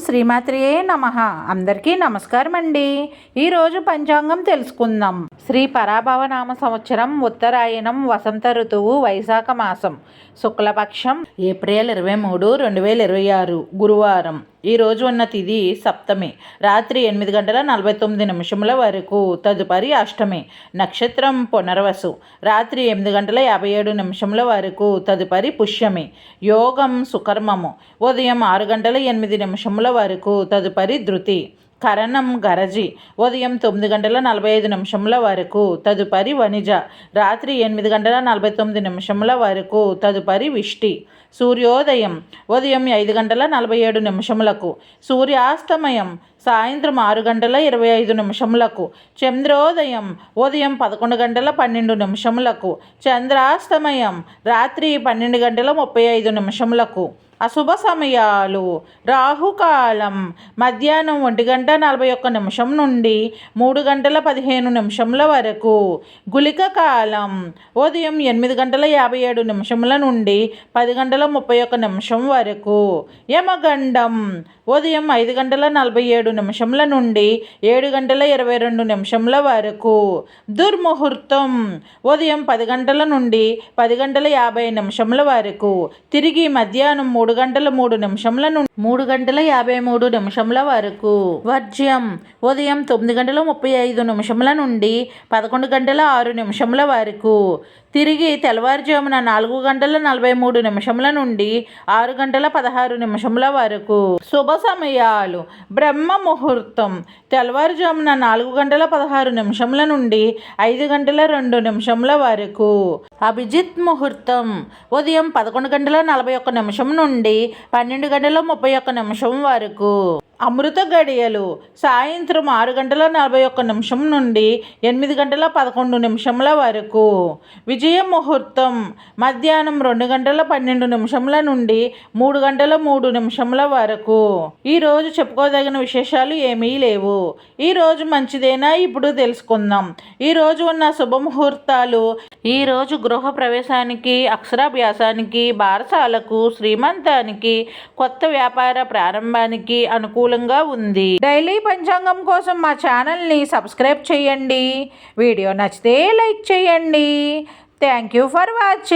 శ్రీమాత్రియే నమః. అందరికీ నమస్కారం అండి. ఈరోజు పంచాంగం తెలుసుకుందాం. శ్రీ పరాభవనామ సంవత్సరం, ఉత్తరాయణం, వసంత ఋతువు, వైశాఖ మాసం, శుక్లపక్షం, ఏప్రిల్ 23, 2026 గురువారం. ఈరోజు ఉన్న తిథి సప్తమి, రాత్రి 8:49 వరకు, తదుపరి అష్టమి. నక్షత్రం పునర్వసు, రాత్రి 8:57 వరకు, తదుపరి పుష్యమి. యోగం సుకర్మము, ఉదయం 6:08 వరకు, తదుపరి ధృతి. కరణం గరజి, ఉదయం 9:45 వరకు, తదుపరి వణిజ. రాత్రి 8:49 వరకు, తదుపరి విష్టి. సూర్యోదయం ఉదయం 5:47. సూర్యాస్తమయం సాయంత్రం 6:25. చంద్రోదయం ఉదయం 11:12. చంద్రాస్తమయం రాత్రి 12:35. అశుభ సమయాలు: రాహుకాలం మధ్యాహ్నం 1:41 నుండి 3:15 వరకు. గుళిక కాలం ఉదయం 8:57 నుండి 10:31 వరకు. యమగండం ఉదయం 5:47 నుండి 7:22 వరకు. దుర్ముహూర్తం ఉదయం 10 నుండి 10:50 వరకు. తిరిగి మధ్యాహ్నం 3:03 నుండి 3:53 వరకు. వర్జ్యం ఉదయం 9:35 నుండి 11:06 వరకు. తిరిగి తెల్లవారుజామున 4:43 నుండి 6:16 వరకు. శుభ సమయాలు: బ్రహ్మ ముహూర్తం తెల్లవారుజామున 4:16 నుండి 5:02 వరకు. అభిజిత్ ముహూర్తం ఉదయం 11:41 నుండి 12:31 వరకు. అమృత గడియలు సాయంత్రం 6:41 నుండి 8:11 వరకు. విజయ ముహూర్తం మధ్యాహ్నం 2:12 నుండి 3:03 వరకు. ఈరోజు చెప్పుకోదగిన విశేషాలు ఏమీ లేవు. ఈరోజు మంచిదేనా? ఇప్పుడు తెలుసుకుందాం. ఈరోజు ఉన్న శుభముహూర్తాలు: ఈరోజు గృహ ప్రవేశానికి, అక్షరాభ్యాసానికి, బారసాలకు, శ్రీమంతానికి, కొత్త వ్యాపార ప్రారంభానికి అనుకూలంగా ఉంది. డైలీ పంచాంగం కోసం మా ఛానల్ని సబ్స్క్రైబ్ చేయండి. వీడియో నచ్చితే లైక్ చేయండి. Thank you for watching.